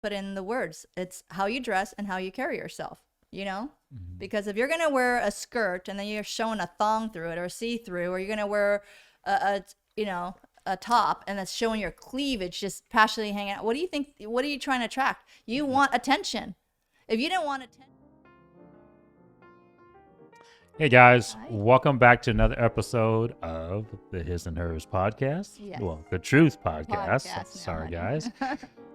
put in the words. It's how you dress and how you carry yourself, you know? Because if you're going to wear a skirt and then you're showing a thong through it or see-through, or you're going to wear a top and that's showing your cleavage just passionately hanging out, what do you think? What are you trying to attract? You want attention. If you didn't want attention. Hey guys, Hi. welcome back to another episode of the His&Hers podcast. Yes. Well, the Truth podcast. Sorry, guys.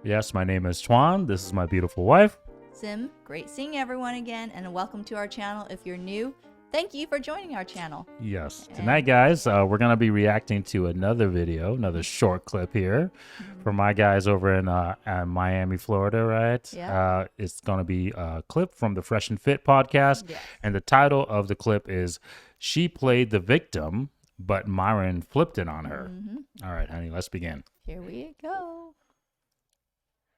Yes, my name is Tuan. This is my beautiful wife. Sim, great seeing everyone again, and welcome to our channel. If you're new, thank you for joining our channel. Yes. Tonight, guys, we're going to be reacting to another video, another short clip here from my guys over in Miami, Florida, right? Yeah. It's going to be a clip from the Fresh and Fit podcast. Yes. And the title of the clip is She Played the Victim, but Myron Flipped It on Her. All right, honey, let's begin. Here we go.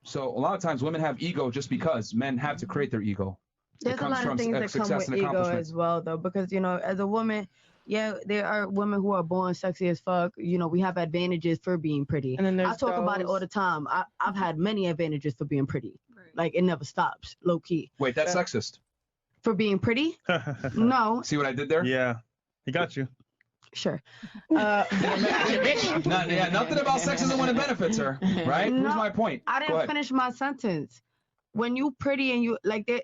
So a lot of times women have ego just because men have to create their ego. There's a lot of things that come with ego as well, though, because, you know, as a woman, yeah, there are women who are born sexy as fuck. You know, we have advantages for being pretty. And then I talk about it all the time. I've had many advantages for being pretty. Right. Like, it never stops, low key. Wait, that's sexist. For being pretty? No. See what I did there? Yeah, he got you. Sure. Nothing about sexism when it benefits her, right? No, Here's my point. I didn't finish my sentence. When you pretty and you like that,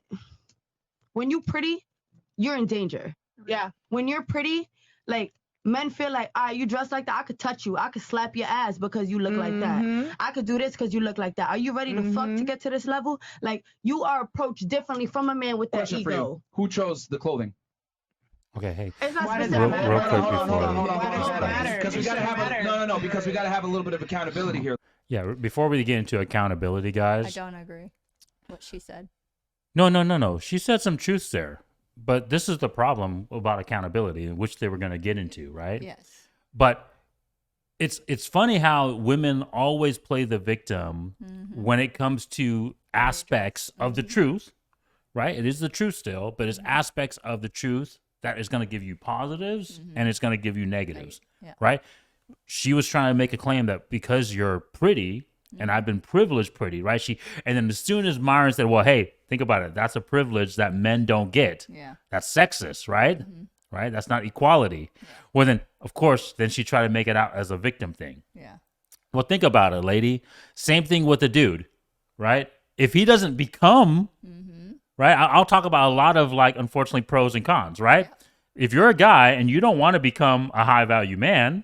when you pretty, you're in danger. Yeah. When you're pretty, like, men feel like, you dress like that, I could touch you. I could slap your ass because you look like that. I could do this because you look like that. Are you ready to fuck to get to this level? Like, you are approached differently from a man with that Question for ego. you. Who chose the clothing? Okay, hey. It's not Why does specific. that Real matter? quick before Because we gotta have because we gotta have a little bit of accountability here. Yeah, before we get into accountability, I guys. don't agree what she said. No. She said some truths there. But this is the problem about accountability, which they were going to get into, right? Yes. But it's funny how women always play the victim when it comes to aspects of the truth, right? It is the truth still, but it's aspects of the truth that is going to give you positives and it's going to give you negatives, right? She was trying to make a claim that because you're pretty, and I've been privileged pretty, right? And then as soon as Myron said, well, hey, think about it. That's a privilege that men don't get. Yeah. That's sexist, right? Right? That's not equality. Yeah. Well, then, of course, then she tried to make it out as a victim thing. Yeah. Well, think about it, lady. Same thing with the dude, right? If he doesn't become, right? I'll talk about a lot of, like, unfortunately, pros and cons, right? Yeah. If you're a guy and you don't want to become a high-value man,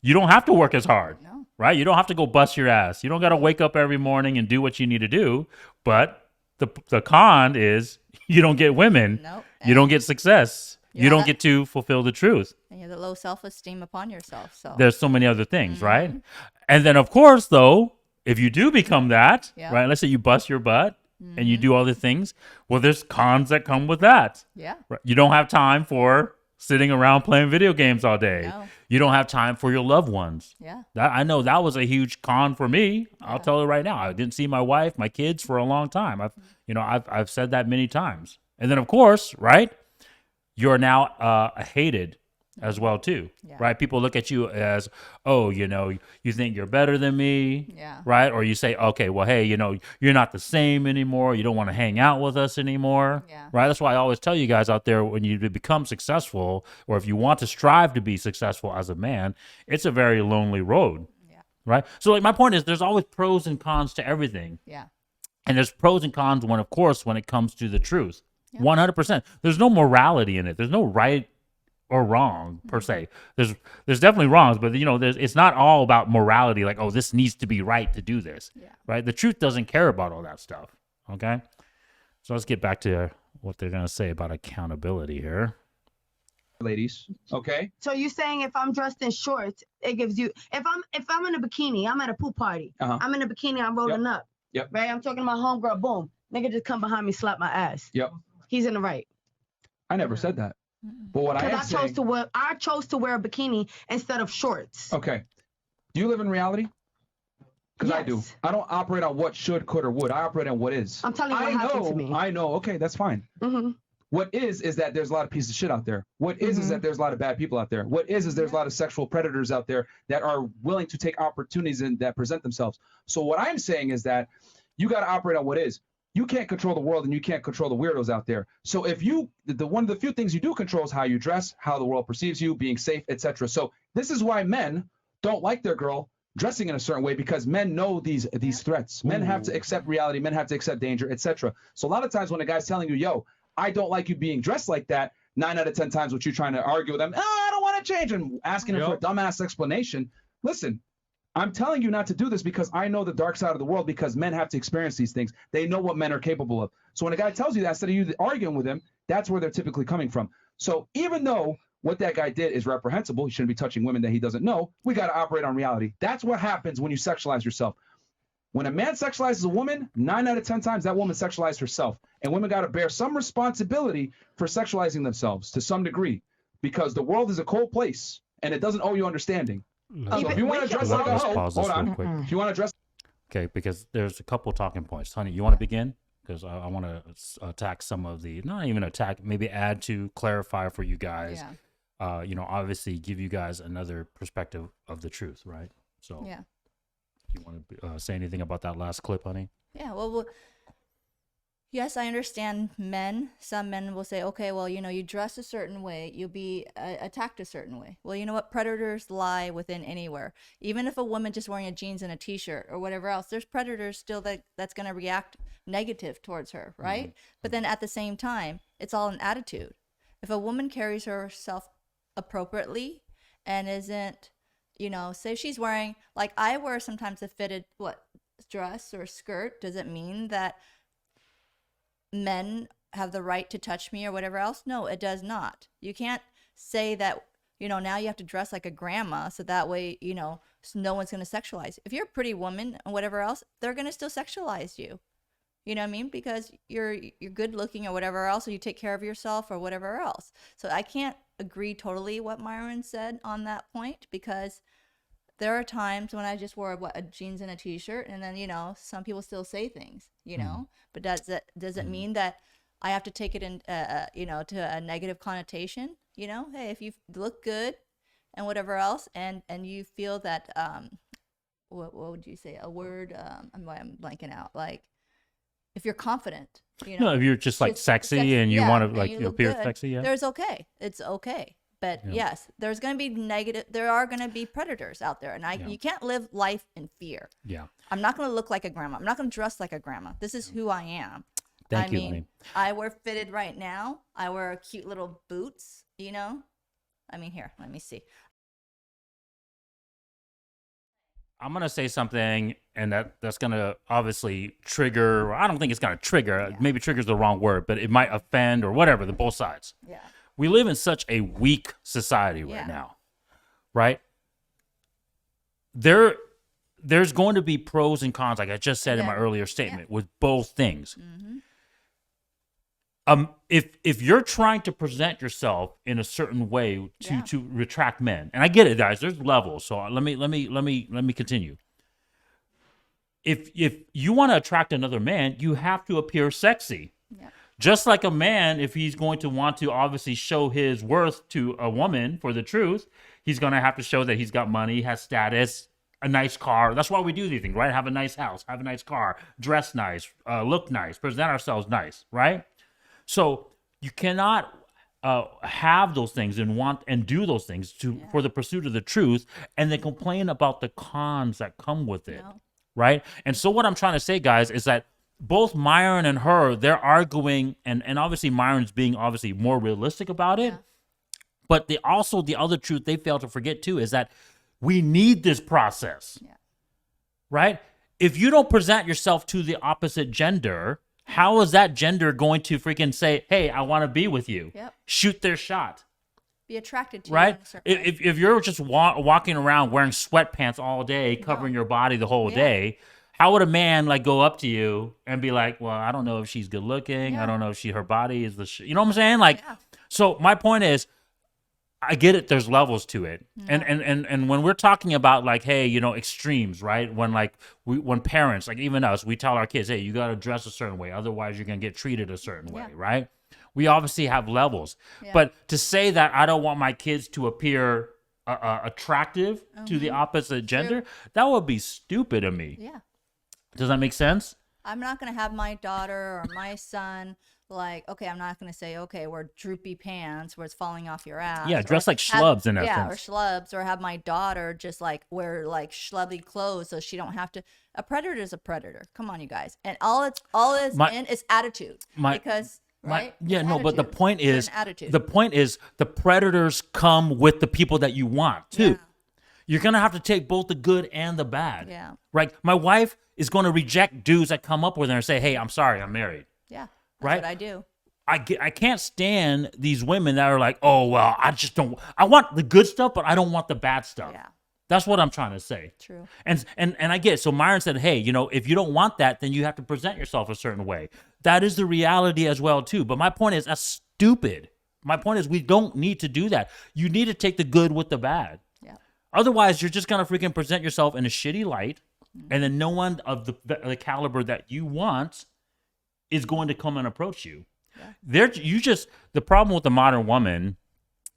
you don't have to work as hard. No. Right? You don't have to go bust your ass. You don't got to wake up every morning and do what you need to do. But the con is you don't get women. Nope. You don't get success. You don't get to fulfill the truth. And you have the low self-esteem upon yourself. So there's so many other things, right? And then, of course, though, if you do become that, right? Let's say you bust your butt and you do all the things. Well, there's cons that come with that. Yeah. Right? You don't have time for sitting around playing video games all day. No. You don't have time for your loved ones. Yeah. I know that was a huge con for me. I'll tell you right now. I didn't see my wife, my kids for a long time. I've said that many times. And then, of course, right, you're now hated as well too, right? People look at you as, oh, you think you're better than me, right? Or you say, okay, well, hey, you're not the same anymore. You don't want to hang out with us anymore, right? That's why I always tell you guys out there, when you become successful, or if you want to strive to be successful as a man, it's a very lonely road, right? So, like, my point is, there's always pros and cons to everything, and there's pros and cons when it comes to the truth, 100%. There's no morality in it. There's no right or wrong per se. There's definitely wrongs, but it's not all about morality. Like, oh, this needs to be right to do this, right? The truth doesn't care about all that stuff. Okay, so let's get back to what they're gonna say about accountability here, ladies. Okay. So you saying if I'm dressed in shorts, it gives you, if I'm in a bikini, I'm at a pool party. I'm in a bikini, I'm rolling up. Yep. Right. I'm talking to my homegirl. Boom. Nigga just come behind me, slap my ass. Yep. He's in the right. I never said that. But what I chose to wear a bikini instead of shorts. Okay. Do you live in reality? Because yes. I do. I don't operate on what should, could, or would. I operate on what is. I'm telling you what happened to me. I know. Okay, that's fine. What is that there's a lot of pieces of shit out there. What is that there's a lot of bad people out there. What is there's a lot of sexual predators out there that are willing to take opportunities and that present themselves. So what I'm saying is that You got to operate on what is. You can't control the world and you can't control the weirdos out there. So if you, one of the few things you do control is how you dress, how the world perceives you, being safe, etc. So this is why men don't like their girl dressing in a certain way, because men know these threats. Men have to accept reality. Men have to accept danger, etc. So a lot of times when a guy's telling you, yo, I don't like you being dressed like that, 9 out of 10 times what you're trying to argue with them, I don't want to change, and asking him for a dumbass explanation. Listen, I'm telling you not to do this because I know the dark side of the world, because men have to experience these things. They know what men are capable of. So when a guy tells you that, instead of you arguing with him, that's where they're typically coming from. So even though what that guy did is reprehensible, he shouldn't be touching women that he doesn't know, we got to operate on reality. That's what happens when you sexualize yourself. When a man sexualizes a woman, 9 out of 10 times that woman sexualized herself. And women got to bear some responsibility for sexualizing themselves to some degree, because the world is a cold place and it doesn't owe you understanding. So if you want to dress like a hoe, hold on. Quick. If you want to dress, Okay, because there's a couple talking points. Honey, you want to begin? Because I want to attack some of the, not even attack, maybe add to, clarify for you guys. Yeah. You know, obviously give you guys another perspective of the truth, right? So, Yeah. you want to say anything about that last clip, honey? Yeah. Well, yes, I understand men. Some men will say, okay, well, you know, you dress a certain way, you'll be attacked a certain way. Well, you know what? Predators lie within anywhere. Even if a woman just wearing a jeans and a t-shirt or whatever else, there's predators still that's going to react negative towards her, right? But then at the same time, it's all an attitude. If a woman carries herself appropriately and isn't, you know, say she's wearing, like I wear sometimes a fitted dress or skirt, does it mean that men have the right to touch me or whatever else? No, it does not. You can't say that, you know, now you have to dress like a grandma so that way, you know, no one's going to sexualize. If you're a pretty woman and whatever else, they're going to still sexualize you. You know what I mean? Because you're good looking or whatever else, or you take care of yourself or whatever else. So I can't agree totally what Myron said on that point, because there are times when I just wore a jeans and a t-shirt, and then, you know, some people still say things, you know, but does it mean that I have to take it in, you know, to a negative connotation? You know, hey, if you look good and whatever else, and you feel that, what would you say? A word, I'm blanking out. Like, if you're confident, you know, No, if you're just like sexy and you want to like you look appear good, sexy, yeah. there's okay. It's okay. But yes, there's going to be negative. There are going to be predators out there, and you can't live life in fear. Yeah. I'm not going to look like a grandma. I'm not going to dress like a grandma. This is who I am. Thank you, mean, honey. I wear fitted right now. I wear cute little boots, you know. I mean, here, let me see. I'm going to say something, and that's going to obviously trigger, I don't think it's going to trigger, maybe trigger's the wrong word, but it might offend or whatever, the both sides. Yeah. We live in such a weak society right now, right? There's going to be pros and cons, like I just said in my earlier statement, with both things. If you're trying to present yourself in a certain way to attract men, and I get it, guys, there's levels. So let me continue. If you want to attract another man, you have to appear sexy. Yeah. Just like a man, if he's going to want to obviously show his worth to a woman for the truth, he's going to have to show that he's got money, has status, a nice car. That's why we do these things, right? Have a nice house, have a nice car, dress nice, look nice, present ourselves nice, right? So you cannot have those things and want and do those things for the pursuit of the truth, and then complain about the cons that come with it, right? And so what I'm trying to say, guys, is that both Myron and her, they're arguing, and obviously Myron's being obviously more realistic about it. But the other truth they fail to forget too is that we need this process, right? If you don't present yourself to the opposite gender, how is that gender going to freaking say, hey, I want to be with you? Shoot their shot. Be attracted to right? you in a certain way. If you're just walking around wearing sweatpants all day, covering your body the whole day, how would a man like go up to you and be like, well, I don't know if she's good looking. I don't know if her body is you know what I'm saying? Like, so my point is, I get it. There's levels to it. And when we're talking about like, hey, you know, extremes, right? When parents, like even us, we tell our kids, hey, you got to dress a certain way. Otherwise you're going to get treated a certain way. Right. We obviously have levels, but to say that I don't want my kids to appear attractive to the opposite gender, that would be stupid of me. Yeah. Does that make sense? I'm not going to have my daughter or my son like, okay, I'm not going to say, okay, wear droopy pants where it's falling off your ass. Yeah, dress or like schlubs in Yeah, or essence. schlubs, or have my daughter just like wear like schlubby clothes so she don't have to. A predator is a predator. Come on, you guys. And all it's My- in is attitude. my- because, right? Yeah, It's no, but the attitude. point It's an is, attitude. the predators come with the people that you want too. Yeah. You're gonna have to take both the good and the bad. Yeah. Right. My wife is going to reject dudes that come up with her and say, "Hey, I'm sorry, I'm married." Yeah. That's Right? what I do. I can't stand these women that are like, "Oh well, I just don't. I want the good stuff, but I don't want the bad stuff." Yeah. That's what I'm trying to say. True. And I get it. So Myron said, "Hey, if you don't want that, then you have to present yourself a certain way." That is the reality as well too. But my point is, that's stupid. My point is, we don't need to do that. You need to take the good with the bad. Yeah. Otherwise, you're just gonna freaking present yourself in a shitty light, and then no one of the caliber that you want is going to come and approach you. The problem with the modern woman,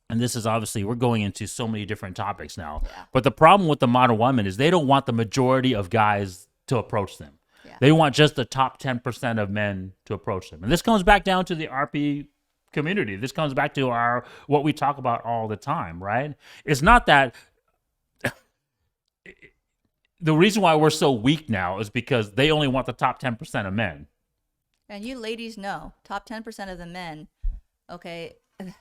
and this is obviously, we're going into so many different topics now, but the problem with the modern woman is they don't want the majority of guys to approach them. Yeah. They want just the top 10% of men to approach them. And this comes back down to the RP community. This comes back to what we talk about all the time, right? It's not that the reason why we're so weak now is because they only want the top 10% of men. And you ladies know, top 10% of the men, okay,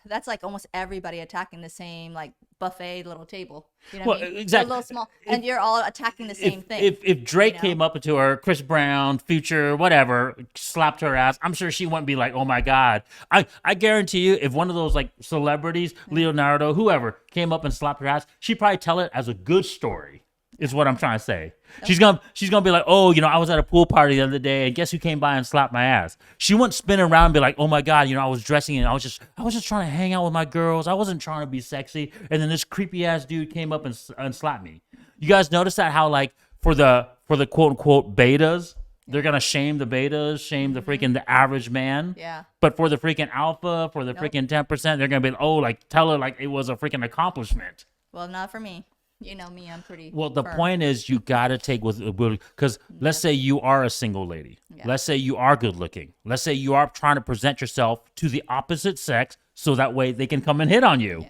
that's like almost everybody attacking the same like buffet little table. You know what I mean? Exactly. They're a little small, and you're all attacking the same thing. If Drake came up to her, Chris Brown, Future, whatever, slapped her ass, I'm sure she wouldn't be like, "Oh my God." I guarantee you, if one of those like celebrities, Leonardo, whoever, came up and slapped her ass, she'd probably tell it as a good story. Is what I'm trying to say. She's gonna be like, "Oh, I was at a pool party the other day, and guess who came by and slapped my ass?" She wouldn't spin around and be like, "Oh my God, I was dressing and I was just trying to hang out with my girls. I wasn't trying to be sexy, and then this creepy ass dude came up and slapped me." You guys notice that how like for the quote unquote betas, they're gonna shame the betas, shame the freaking the average man. Yeah. But for the freaking alpha, for the freaking 10%, they're gonna be like, "Oh, like tell her like it was a freaking accomplishment." Well, not for me. You know me, I'm pretty. Well, the firm. point is you got to take with because let's say you are a single lady. Yeah. Let's say you are good looking. Let's say you are trying to present yourself to the opposite sex so that way they can come and hit on you. Yeah.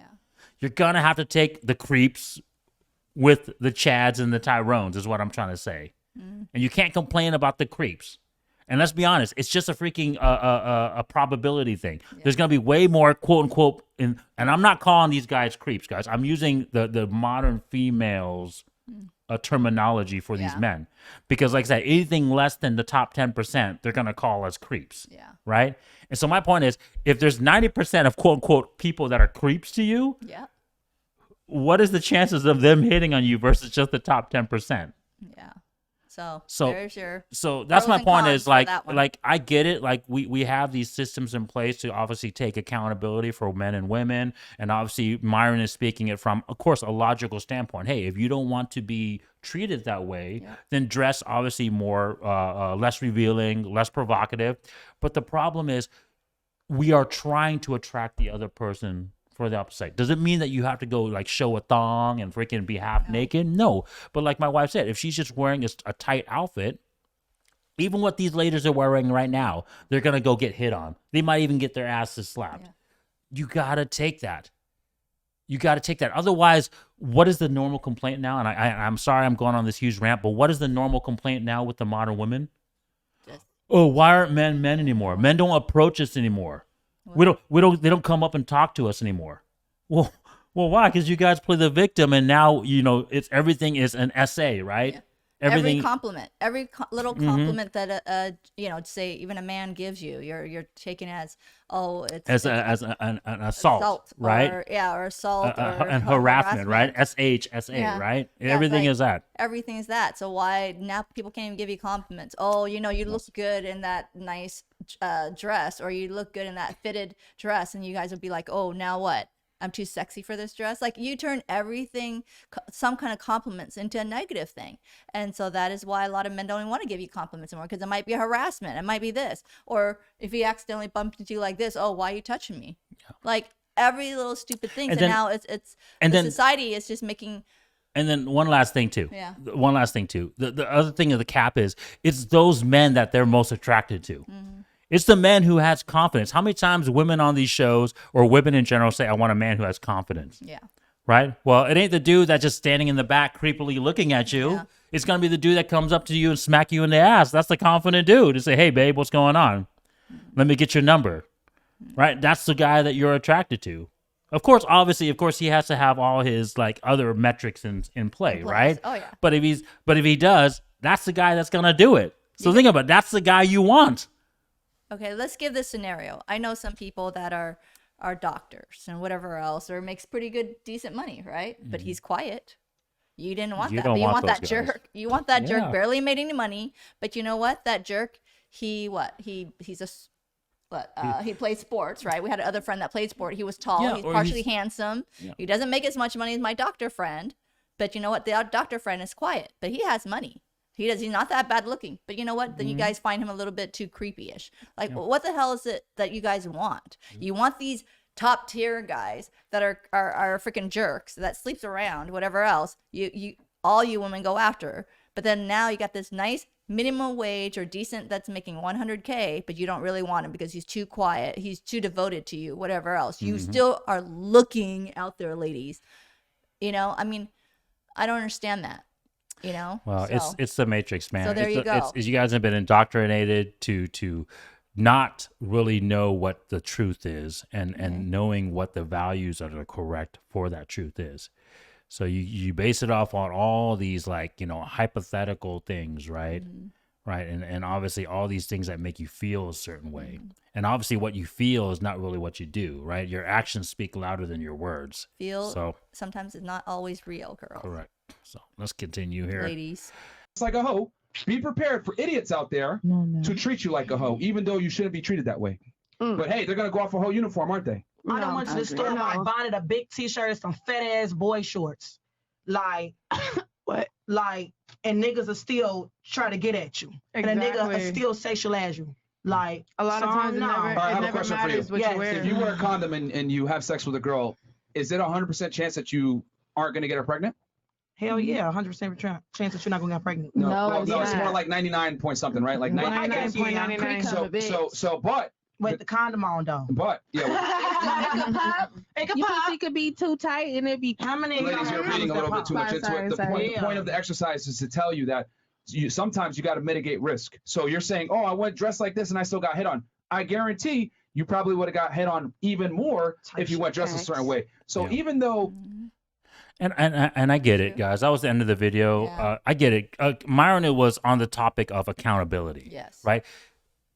You're going to have to take the creeps with the Chads and the Tyrones is what I'm trying to say. And you can't complain about the creeps. And let's be honest, it's just a freaking a probability thing. Yeah. There's going to be way more quote unquote, and I'm not calling these guys creeps, guys. I'm using the modern females terminology for these men. Because like I said, anything less than the top 10%, they're going to call us creeps. Yeah. Right? And so my point is, if there's 90% of quote unquote people that are creeps to you, what is the chances of them hitting on you versus just the top 10%? Yeah. So there's your. So that's pros my and point cons is for like that one. like I get it. Like we have these systems in place to obviously take accountability for men and women, and obviously Myron is speaking it from, of course, a logical standpoint. Hey, if you don't want to be treated that way, then dress obviously more less revealing, less provocative. But the problem is, we are trying to attract the other person for the opposite. Does it mean that you have to go like show a thong and freaking be half naked? No. But like my wife said, if she's just wearing a tight outfit, even what these ladies are wearing right now, they're going to go get hit on. They might even get their asses slapped. Yeah. You got to take that. You got to take that. Otherwise, what is the normal complaint now? And I'm sorry I'm going on this huge rant, but what is the normal complaint now with the modern women? Oh, why aren't men anymore? Men don't approach us anymore. They don't come up and talk to us anymore. Well, why? Because you guys play the victim, and now it's everything is an essay, right? Yeah. Everything. Every compliment, little compliment that say even a man gives you, you're taking as it's an assault, right? Or assault and harassment, right? SHSA, right? Yeah, everything is that. Everything is that. So why now people can't even give you compliments? Oh, you look good in that nice dress, or you look good in that fitted dress, and you guys would be like, oh, now what? I'm too sexy for this dress. Like, you turn everything, some kind of compliments, into a negative thing. And so that is why a lot of men don't even want to give you compliments anymore, because it might be harassment. It might be this. Or if he accidentally bumped into you like this, oh, why are you touching me? Yeah. Like, every little stupid thing. And so now it's society is just making And then one last thing too. Yeah. One last thing too. The other thing of the cap is it's those men that they're most attracted to. It's the men who has confidence. How many times women on these shows or women in general say, I want a man who has confidence? Yeah. Right? Well, it ain't the dude that's just standing in the back creepily looking at you. Yeah. It's going to be the dude that comes up to you and smack you in the ass. That's the confident dude to say, hey, babe, what's going on? Let me get your number. Right? That's the guy that you're attracted to. Of course, obviously, he has to have all his like other metrics in play, right? Oh, yeah. But if he does, that's the guy that's going to do it. So think about it. That's the guy you want. Okay, let's give this scenario. I know some people that are doctors and whatever else, or makes pretty good, decent money, right? But he's quiet. You didn't want You that. don't But you want want that those guys. jerk. You want that Yeah. jerk barely made any money. But you know what? That jerk, he played sports, right? We had another friend that played sport. He was tall. Yeah, he's or partially he's- handsome. Yeah. He doesn't make as much money as my doctor friend. But you know what? The doctor friend is quiet, but he has money. He's not that bad looking. But you know what? Then you guys find him a little bit too creepy-ish. Like, what the hell is it that you guys want? You want these top tier guys that are freaking jerks that sleeps around, whatever else. All you women go after. But then now you got this nice minimum wage or decent that's making 100K, but you don't really want him because he's too quiet. He's too devoted to you, whatever else. You still are looking out there, ladies. I mean, I don't understand that. Well, So- it's the Matrix, man. So there you go. You guys have been indoctrinated to not really know what the truth is and knowing what the values that are correct for that truth is. So you base it off on all these hypothetical things, right? Right. And obviously all these things that make you feel a certain way. And obviously what you feel is not really what you do, right? Your actions speak louder than your words. So sometimes it's not always real, girl. correct. So let's continue here. Ladies. It's like a hoe. Be prepared for idiots out there to treat you like a hoe, even though you shouldn't be treated that way. But hey, they're gonna go off a whole uniform, aren't they? I done went to the store and I bonded a big t-shirt, some fat ass boy shorts. Like, What? like, and niggas will still try to get at you. And a nigga will Exactly. still sexualize you. Like, A lot of so times it no. never, Alright, I it have a never question for you. matters what Yes, you wear. If you wear a condom and you have sex with a girl, is it a 100% chance that you aren't gonna get her pregnant? Hell yeah, 100% chance that you're not gonna get pregnant. No, well, it's no, it's not. more like 99 point something, right? Like 90. 99.99. But With the condom on though. yeah, It could Your pop. pussy could be too tight and it be. How many? ladies, you're reading a little bit too much into it. Sorry. The point of the exercise is to tell you that sometimes you got to mitigate risk. So you're saying, oh, I went dressed like this and I still got hit on. I guarantee you probably would have got hit on even more if you went dressed a certain way. So Yeah. even though And I get it, guys. That was the end of the video. Yeah. I get it. Myron, it was on the topic of accountability. Yes. Right?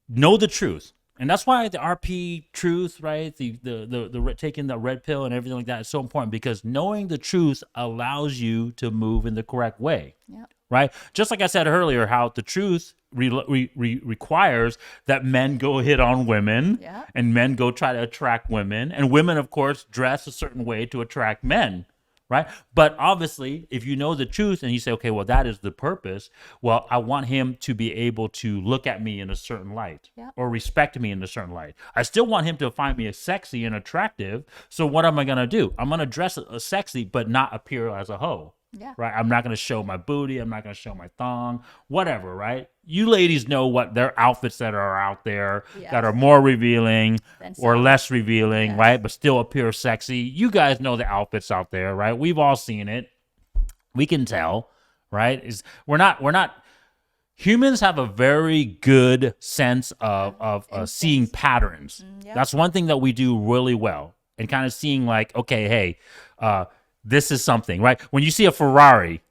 Know the truth. And that's why the RP truth, right? The taking the red pill and everything like that is so important, because knowing the truth allows you to move in the correct way. Yeah. Right? Just like I said earlier, how the truth requires that men go hit on women Yeah. and men go try to attract women, and women, of course, dress a certain way to attract men. Right. But obviously, if you know the truth and you say, okay, well, that is the purpose. Well, I want him to be able to look at me in a certain light Yeah. or respect me in a certain light. I still want him to find me as sexy and attractive. So what am I going to do? I'm going to dress sexy, but not appear as a hoe. Yeah. Right. I'm not going to show my booty. I'm not going to show my thong, whatever. Right. You ladies know what their outfits that are out there Yes. that are more revealing Than or some. less revealing. Yes. Right. But still appear sexy. You guys know the outfits out there. Right. We've all seen it. We can tell. Right. We're not. Humans have a very good sense of seeing patterns. yeah. That's one thing that we do really well, and kind of seeing like, okay, hey, this is something, right? When you see a Ferrari,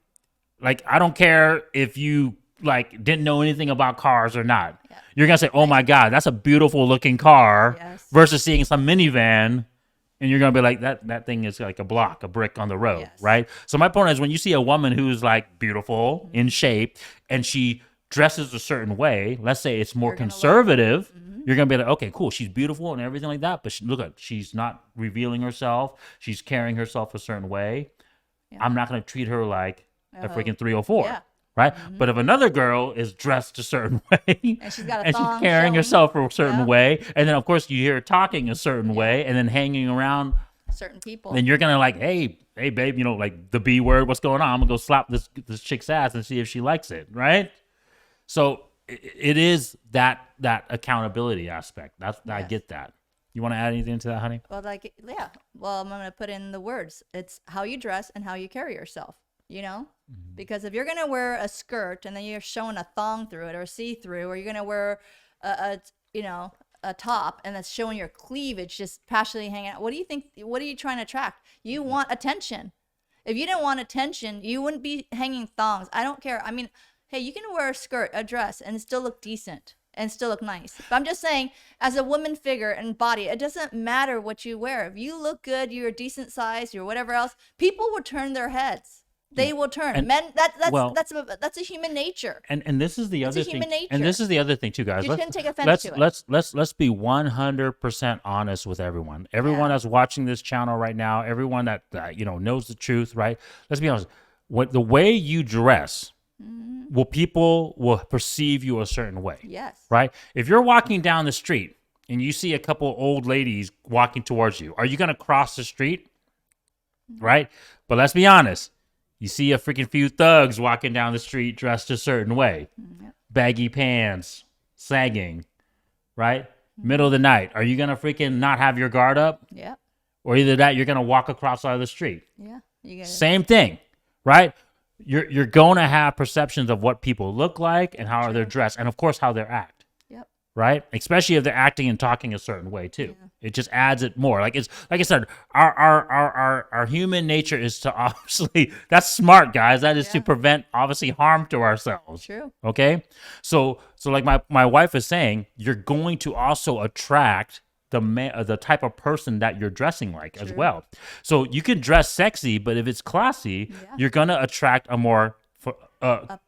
like, I don't care if you like didn't know anything about cars or not. Yeah. You're gonna say, oh my God, that's a beautiful looking car, Yes. versus seeing some minivan. And you're gonna be like, that thing is like a brick on the road, Yes. right? So my point is, when you see a woman who's like beautiful, in shape, and she dresses a certain way, let's say it's more You're gonna look- conservative, you're gonna be like, okay, cool, she's beautiful and everything like that, but she's not revealing herself, she's carrying herself a certain way. Yeah. I'm not gonna treat her like a Oh. freaking 304. Yeah. Right. But if another girl is dressed a certain way And she's got a and she's thong carrying showing. herself a certain Yeah. way, and then of course you hear her talking a certain way and then hanging around certain people. then you're gonna like, hey, babe, you know, like the B word, what's going on? I'm gonna go slap this chick's ass and see if she likes it, right? So it is that accountability aspect. I get that. You want to add anything to that, honey? Well, like, yeah. Well, I'm going to put in the words. It's how you dress and how you carry yourself, you know? Because if you're going to wear a skirt and then you're showing a thong through it or see-through, or you're going to wear a top and that's showing your cleavage just passionately hanging out, what do you think? What are you trying to attract? You want attention. If you didn't want attention, you wouldn't be hanging thongs. I don't care. I mean, hey, you can wear a skirt, a dress, and still look decent and still look nice. But I'm just saying, as a woman figure and body, it doesn't matter what you wear. If you look good, you're a decent size, you're whatever else, people will turn their heads. They will turn. And, Men, that's a human nature. And this is the other thing. Human nature. And this is the other thing too, guys. You shouldn't take offense to it. Let's be 100% honest with everyone. Everyone that's watching this channel right now, everyone that knows the truth, right? Let's be honest. The way you dress, people will perceive you a certain way. Yes. Right? If you're walking down the street and you see a couple old ladies walking towards you, are you going to cross the street? Right? But let's be honest. You see a freaking few thugs walking down the street dressed a certain way. Baggy pants, sagging, right? Middle of the night. Are you going to freaking not have your guard up? Yeah. Or either that, you're going to walk across the street. Yeah. Same thing, right? You're going to have perceptions of what people look like and how they're dressed, and of course how they act. Yep. Right? Especially if they're acting and talking a certain way too. Yeah. It just adds it more. Like I said, our human nature is to obviously, that's smart, guys. That is to prevent obviously harm to ourselves. True. Okay? So like my wife is saying, you're going to also attract the type of person that you're dressing like as well. So you can dress sexy, but if it's classy, you're gonna attract a more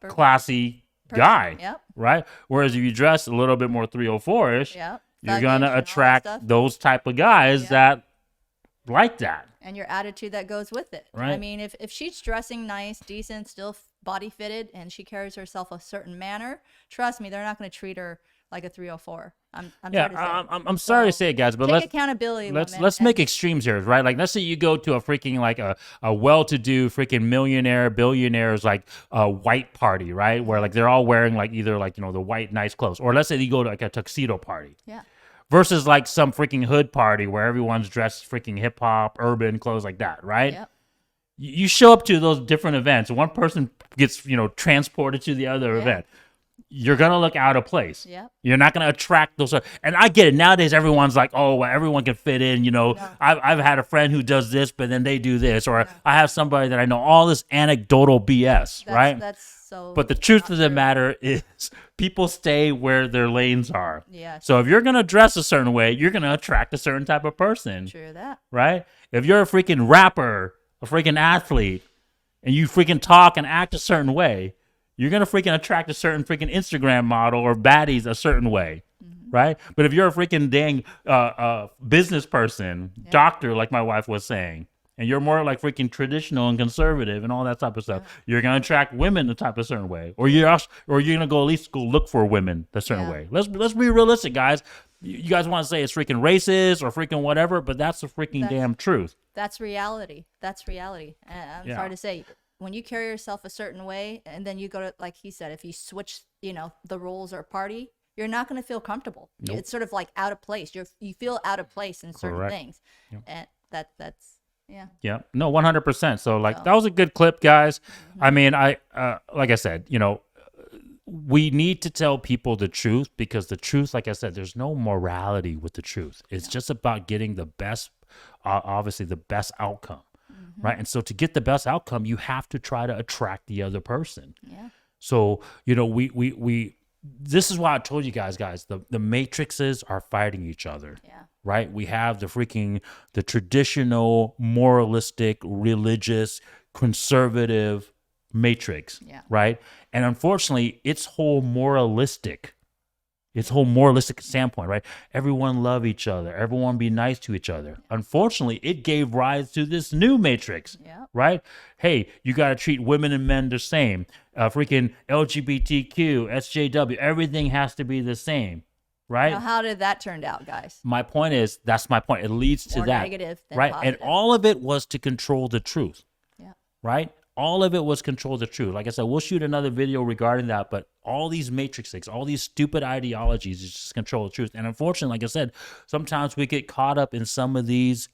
classy guy, right? Whereas if you dress a little bit more 304-ish, you're gonna attract those type of guys that like that. And your attitude that goes with it. Right. I mean, if she's dressing nice, decent, still body fitted, and she carries herself a certain manner, trust me, they're not going to treat her like a 304. I'm sorry to say it, guys, but take accountability. Let's make extremes here, right? Like, let's say you go to a freaking like a well-to-do freaking billionaires like white party, right? Where like they're all wearing like either like the white nice clothes, or let's say you go to like a tuxedo party. Yeah. Versus like some freaking hood party where everyone's dressed freaking hip hop, urban clothes like that, right? Yep. You show up to those different events. One person gets transported to the other event. You're gonna look out of place. Yeah. You're not gonna attract those. And I get it. Nowadays, everyone's like, "Oh, well, everyone can fit in." No. I've had a friend who does this, but then they do this, or I have somebody that I know. All this anecdotal BS, right? That's so. But the truth of the matter is, people stay where their lanes are. Yeah. So if you're gonna dress a certain way, you're gonna attract a certain type of person. True that. Right? If you're a freaking rapper, a freaking athlete, and you freaking talk and act a certain way, you're going to freaking attract a certain freaking Instagram model or baddies a certain way, right? But if you're a freaking dang business person, doctor, like my wife was saying, and you're more like freaking traditional and conservative and all that type of stuff, you're going to attract women the type of certain way. Or you're going to go at least go look for women the certain way. Let's be realistic, guys. You guys want to say it's freaking racist or freaking whatever, but that's the freaking damn truth. That's reality. That's reality. I'm sorry to say. When you carry yourself a certain way and then you go to, like he said, if you switch, the roles or party, you're not going to feel comfortable. Nope. It's sort of like out of place. You feel out of place in certain things. Yep. And that's. Yeah. No, 100%. So that was a good clip, guys. I mean, like I said, we need to tell people the truth because the truth, like I said, there's no morality with the truth. It's just about getting the best, obviously the best outcome. Right. And so to get the best outcome, you have to try to attract the other person. Yeah. So, we this is why I told you guys, the matrices are fighting each other. Yeah. Right. We have the traditional, moralistic, religious, conservative matrix. Yeah. Right. And unfortunately, its whole moralistic standpoint, right? Everyone love each other. Everyone be nice to each other. Unfortunately, it gave rise to this new matrix, right? Hey, you got to treat women and men the same. Freaking LGBTQ, SJW, everything has to be the same. right? Now, how did that turn out, guys? My point is, that's my point. It leads to More that. negative than right? positive. And all of it was to control the truth. Yeah. Right? All of it was control the truth. Like I said, we'll shoot another video regarding that, but all these matrixes, all these stupid ideologies is just control the truth. And unfortunately, like I said, sometimes we get caught up in some of these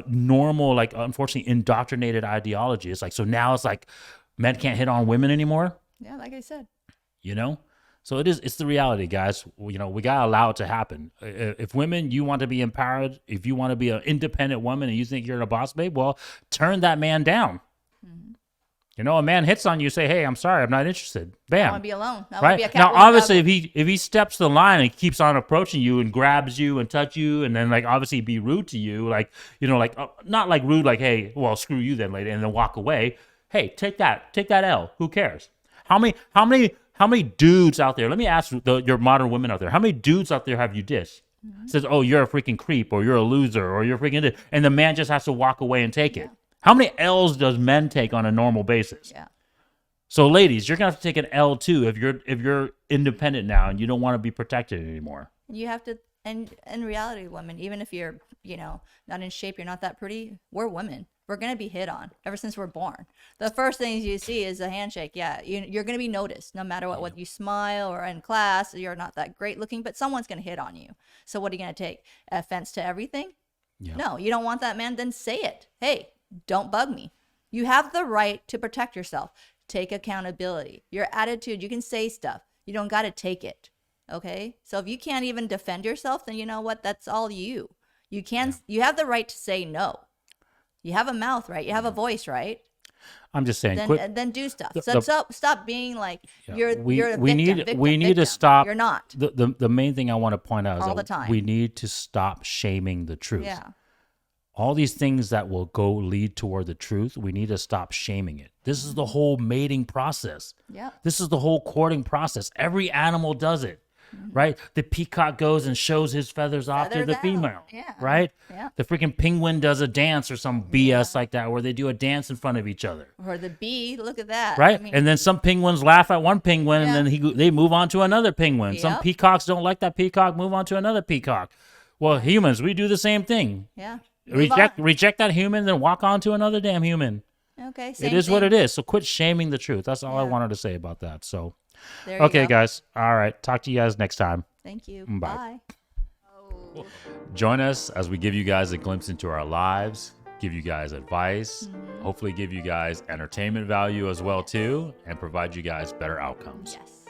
normal, like unfortunately indoctrinated ideology. It's like, so now it's like men can't hit on women anymore. Yeah, like I said. You know? So it's the reality, guys. You know, we got to allow it to happen. If women, you want to be empowered, if you want to be an independent woman and you think you're a boss babe, well, turn that man down. You know, a man hits on you, say, hey, I'm sorry, I'm not interested. Bam. I want to be alone. I want to Right? be a Now, Catwoman. obviously, if he steps the line and keeps on approaching you and grabs you and touch you and then, like, obviously be rude to you, like, you know, like, not like rude, like, hey, well, screw you then, lady, and then walk away. Hey, take that L. Who cares? How many dudes out there, let me ask your modern women out there, how many dudes out there have you dissed? Says, oh, you're a freaking creep, or you're a loser, or you're freaking this, and the man just has to walk away and take it. How many L's does men take on a normal basis? Yeah. So, ladies, you're gonna have to take an L too if you're independent now and you don't want to be protected anymore. You have to, and in reality, women, even if you're, you know, not in shape, you're not that pretty, we're women. We're going to be hit on ever since we're born. The first things you see is a handshake. Yeah, you're going to be noticed no matter what. Whether you smile or in class, you're not that great looking, but someone's going to hit on you. So what are you going to take? Offense to everything? Yeah. No, you don't want that man, then say it. Hey, don't bug me. You have the right to protect yourself. Take accountability. Your attitude, you can say stuff. You don't got to take it. Okay? So if you can't even defend yourself, then you know what? That's all you. You have the right to say no. You have a mouth, right? You have a voice, right? I'm just saying, Then do stuff. Stop being like you're a we victim. need to stop. You're not. The main thing I want to point out is All that the time. we need to stop shaming the truth. Yeah. All these things that will lead toward the truth, we need to stop shaming it. This is the whole mating process. Yeah. This is the whole courting process. Every animal does it, right? The peacock goes and shows his feathers off to Feathers the out. female, Yeah. right? Yeah. The freaking penguin does a dance or some BS like that where they do a dance in front of each other, Or the bee, look at that. right? I mean, And then some penguins laugh at one penguin Yeah. and then they move on to another penguin. Some Yep. peacocks don't like that peacock, move on to another peacock. Well, humans, we do the same thing. yeah. Move Reject that human, then walk on to another damn human. on. Okay. It is what it is. So quit shaming the truth. That's all I wanted to say about that. So, There you okay, go. guys. All right. Talk to you guys next time. Thank you. Bye. Bye. Join us as we give you guys a glimpse into our lives, give you guys advice, hopefully give you guys entertainment value as well too, and provide you guys better outcomes. Yes.